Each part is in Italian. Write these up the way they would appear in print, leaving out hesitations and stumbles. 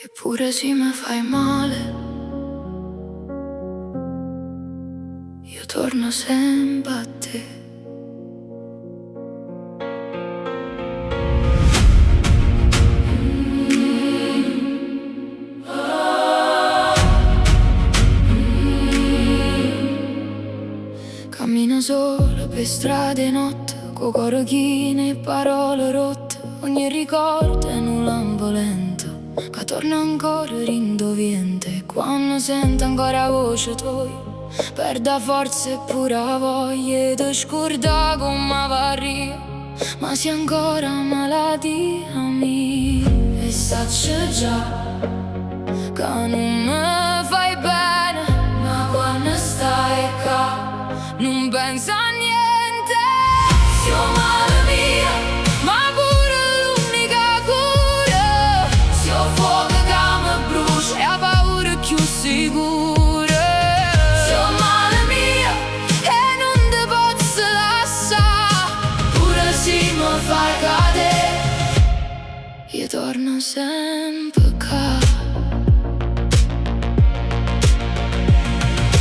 Eppure se mi fai male, io torno sempre a te. Cammino solo per strade notte, co' cuore chino e parole rotte. Ogni ricordo è un lampo lento che torna ancora rindoviente. Quando sento ancora la voce tua, perdo forza e pure la voglia di scordare come va via. Ma sei ancora malattia mia. E saccio già che non mi fai bene, ma quando stai qua non penso a niente. Sei male mia, ma pure l'unica cura. Se ho fuoco che mi brucia e ho paura più sicura. Sei male mia e non ti posso lasciare. Pure se mi fai cadere, io torno sempre qua.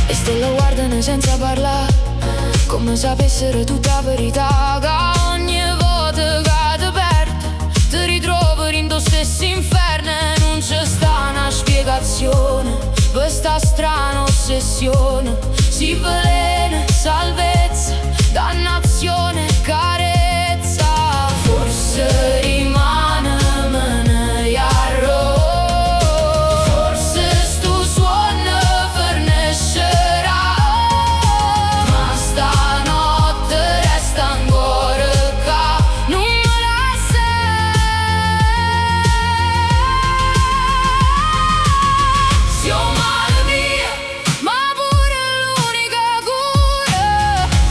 E stelle guardano senza parlare, come sapessero tutta la verità. Che ogni volta che ti perdi ti ritrovi in tuo stesso inferno. E non c'è sta una spiegazione per sta strana ossessione. Si velena, salvezza, dannazione, carezza. Forse rimane me yarro. Forse sto suono forniscerà, ma stanotte resta ancora qua. Non me la sei male mia, ma pure l'unica cura.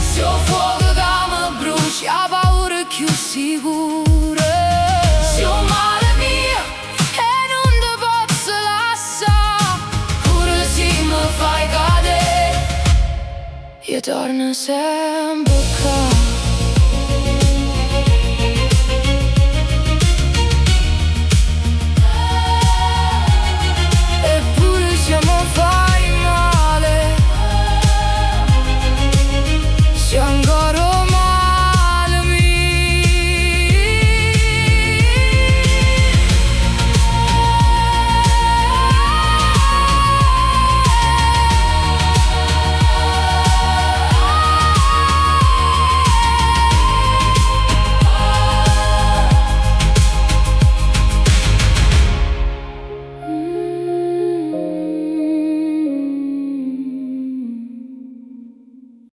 Se ho fuoco che mi bruci, ho paura più sicura. Sei male mia e non ti posso lasciare. Pure se mi fai cadere, io torno sempre.